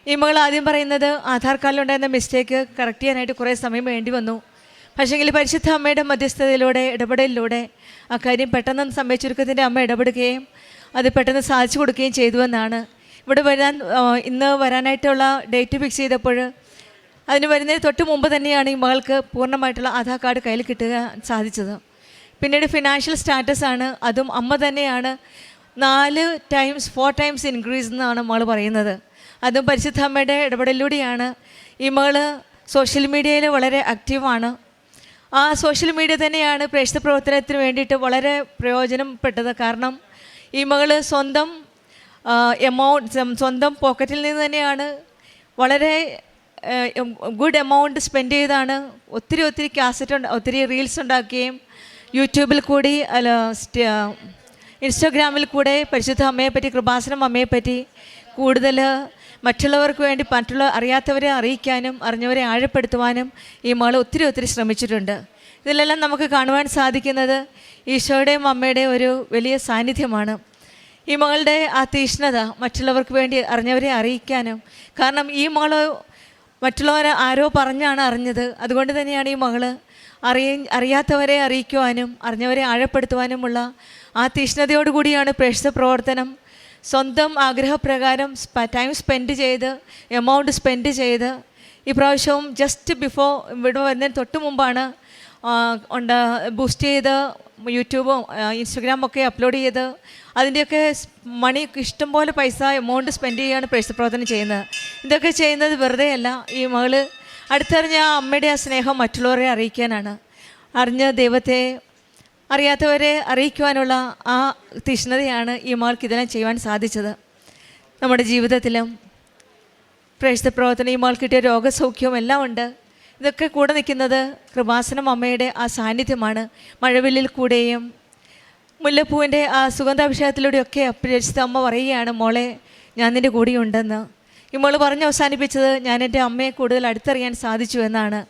ഈ മകൾ ആദ്യം പറയുന്നത് ആധാർ കാർഡിലുണ്ടായിരുന്ന മിസ്റ്റേക്ക് കറക്റ്റ് ചെയ്യാനായിട്ട് കുറേ സമയം വേണ്ടി വന്നു. പക്ഷേങ്കിൽ പരിശുദ്ധ അമ്മയുടെ മധ്യസ്ഥതയിലൂടെ ഇടപെടലിലൂടെ ആ കാര്യം പെട്ടെന്ന് സമയച്ചുരുക്കത്തിൻ്റെ അമ്മ ഇടപെടുകയും അത് പെട്ടെന്ന് സാധിച്ചു കൊടുക്കുകയും ചെയ്തുവെന്നാണ്. ഇവിടെ ഇന്ന് വരാനായിട്ടുള്ള ഡേറ്റ് ഫിക്സ് ചെയ്തപ്പോൾ അതിന് വരുന്നതിന് തൊട്ട് മുമ്പ് തന്നെയാണ് ഈ മകൾക്ക് പൂർണ്ണമായിട്ടുള്ള ആധാർ കാർഡ് കയ്യിൽ കിട്ടുക സാധിച്ചത്. പിന്നീട് ഫിനാൻഷ്യൽ സ്റ്റാറ്റസാണ്, അതും അമ്മ തന്നെയാണ് 4 ടൈംസ് ഇൻക്രീസ് എന്നാണ് മകൾ പറയുന്നത്. അതും പരിശുദ്ധ അമ്മയുടെ ഇടപെടലിലൂടെയാണ് ഈ മകൾ സോഷ്യൽ മീഡിയയിൽ വളരെ ആക്റ്റീവാണ്. ആ സോഷ്യൽ മീഡിയ തന്നെയാണ് പ്രേക്ഷിത പ്രവർത്തനത്തിന് വേണ്ടിയിട്ട് വളരെ പ്രയോജനപ്പെട്ടത്. കാരണം ഈ മകൾ സ്വന്തം പോക്കറ്റിൽ നിന്ന് തന്നെയാണ് വളരെ ഗുഡ് എമൗണ്ട് സ്പെൻഡ് ചെയ്താണ് ഒത്തിരി ഒത്തിരി റീൽസ് ഉണ്ടാക്കുകയും യൂട്യൂബിൽ കൂടി ഇൻസ്റ്റാഗ്രാമിൽ കൂടെ പരിശുദ്ധ അമ്മയെപ്പറ്റി, കൃപാസനം അമ്മയെപ്പറ്റി കൂടുതൽ മറ്റുള്ളവർക്ക് വേണ്ടി അറിയാത്തവരെ അറിയിക്കാനും അറിഞ്ഞവരെ ആഴപ്പെടുത്തുവാനും ഈ മകൾ ഒത്തിരി ശ്രമിച്ചിട്ടുണ്ട്. ഇതിലെല്ലാം നമുക്ക് കാണുവാൻ സാധിക്കുന്നത് ഈശോയുടെയും അമ്മയുടെയും ഒരു വലിയ സാന്നിധ്യമാണ്. ഈ മകളുടെ ആ തീഷ്ണത മറ്റുള്ളവർക്ക് വേണ്ടി അറിഞ്ഞവരെ അറിയിക്കാനും, കാരണം ഈ മകൾ മറ്റുള്ളവരെ ആരോ പറഞ്ഞാണ് അറിഞ്ഞത്. അതുകൊണ്ട് തന്നെയാണ് ഈ മകൾ അറിയാത്തവരെ അറിയിക്കുവാനും അറിഞ്ഞവരെ ആഴപ്പെടുത്തുവാനുമുള്ള ആ തീഷ്ണതയോടുകൂടിയാണ് പ്രേക്ഷിത പ്രവർത്തനം സ്വന്തം ആഗ്രഹപ്രകാരം ടൈം സ്പെൻഡ് ചെയ്ത് എമൗണ്ട് സ്പെൻഡ് ചെയ്ത് ഈ പ്രാവശ്യവും ജസ്റ്റ് ബിഫോർ ഇവിടെ വരുന്നതിന് തൊട്ട് മുമ്പാണ് ബൂസ്റ്റ് ചെയ്ത് യൂട്യൂബും ഇൻസ്റ്റഗ്രാമൊക്കെ അപ്ലോഡ് ചെയ്ത് അതിൻ്റെയൊക്കെ മണി ഇഷ്ടംപോലെ പൈസ എമൗണ്ട് സ്പെൻഡ് ചെയ്യുകയാണ് പ്രേക്ഷിത പ്രവർത്തനം ചെയ്യുന്നത്. ഇതൊക്കെ ചെയ്യുന്നത് വെറുതെ അല്ല. ഈ മകൾ അടുത്തറിഞ്ഞ ആ അമ്മയുടെ ആ സ്നേഹം മറ്റുള്ളവരെ അറിയിക്കാനാണ്. അറിഞ്ഞ ദൈവത്തെ അറിയാത്തവരെ അറിയിക്കുവാനുള്ള ആ തീഷ്ണതയാണ് ഈ മകൾക്ക് ഇതെല്ലാം ചെയ്യുവാൻ സാധിച്ചത്. നമ്മുടെ ജീവിതത്തിലും പ്രേക്ഷിത പ്രവർത്തനം ഈ മകൾക്ക് കിട്ടിയ രോഗസൗഖ്യവും എല്ലാം ഉണ്ട്. ഇതൊക്കെ കൂടെ നിൽക്കുന്നത് കൃപാസനം അമ്മയുടെ ആ സാന്നിധ്യമാണ്. മഴവില്ലിൽ കൂടെയും മുല്ലപ്പൂവിൻ്റെ ആ സുഗന്ധാഭിഷേകത്തിലൂടെയൊക്കെ പരിശുദ്ധ അമ്മ പറയുകയാണ്, മോളെ ഞാൻ നിൻ്റെ കൂടെയുണ്ടെന്ന്. ഈ മോൾ പറഞ്ഞ് അവസാനിപ്പിച്ചത് ഞാൻ എൻ്റെ അമ്മയെ കൂടുതൽ അടുത്തറിയാൻ സാധിച്ചു എന്നാണ്.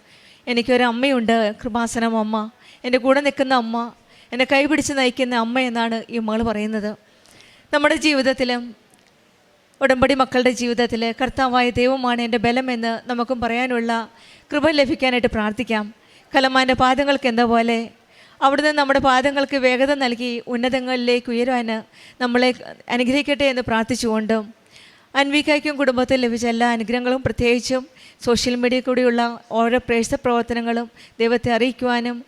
എനിക്കൊരു അമ്മയുണ്ട്, കൃപാസനം അമ്മ, എൻ്റെ കൂടെ നിൽക്കുന്ന അമ്മ, എന്നെ കൈപിടിച്ച് നയിക്കുന്ന അമ്മ എന്നാണ് ഈ മകൾ പറയുന്നത്. നമ്മുടെ ജീവിതത്തിലും ഉടമ്പടി മക്കളുടെ ജീവിതത്തിൽ കർത്താവായ ദൈവമാണ് എൻ്റെ ബലമെന്ന് നമുക്കും പറയാനുള്ള കൃപ ലഭിക്കാനായിട്ട് പ്രാർത്ഥിക്കാം. കലമാൻ്റെ പാദങ്ങൾക്ക് എന്ന പോലെ അവിടുന്ന് നമ്മുടെ പാദങ്ങൾക്ക് വേഗത നൽകി ഉന്നതങ്ങളിലേക്ക് ഉയരാൻ നമ്മളെ അനുഗ്രഹിക്കട്ടെ എന്ന് പ്രാർത്ഥിച്ചുകൊണ്ടും അൻവികയ്ക്കും കുടുംബത്തിൽ ലഭിച്ച എല്ലാ അനുഗ്രഹങ്ങളും പ്രത്യേകിച്ചും സോഷ്യൽ മീഡിയ കൂടിയുള്ള ഓരോ പ്രേക്ഷിത പ്രവർത്തനങ്ങളും ദൈവത്തെ അറിയിക്കുവാനും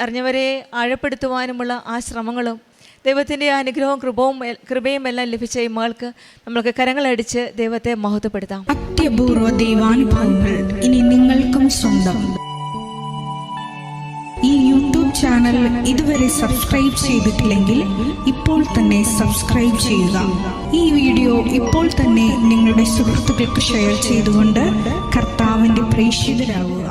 അറിഞ്ഞവരെ ആഴപ്പെടുത്തുവാനുമുള്ള ആ ശ്രമങ്ങളും ദൈവത്തിൻ്റെ അനുഗ്രഹവും കൃപയും എല്ലാം ലഭിച്ച ഈ മകൾക്ക് നമ്മൾക്ക് കരങ്ങളടിച്ച് ദൈവത്തെ മഹത്വപ്പെടുത്താം. അത്യപൂർവ ദൈവാനുഭവങ്ങൾ ഇനി നിങ്ങൾക്കും സ്വന്തം. ഈ യൂട്യൂബ് ചാനൽ ഇതുവരെ സബ്സ്ക്രൈബ് ചെയ്തിട്ടില്ലെങ്കിൽ ഇപ്പോൾ തന്നെ സബ്സ്ക്രൈബ് ചെയ്യുക. ഈ വീഡിയോ ഇപ്പോൾ തന്നെ നിങ്ങളുടെ സുഹൃത്തുക്കൾക്ക് ഷെയർ ചെയ്തുകൊണ്ട് കർത്താവിൻ്റെ പ്രേക്ഷിതരാകുക.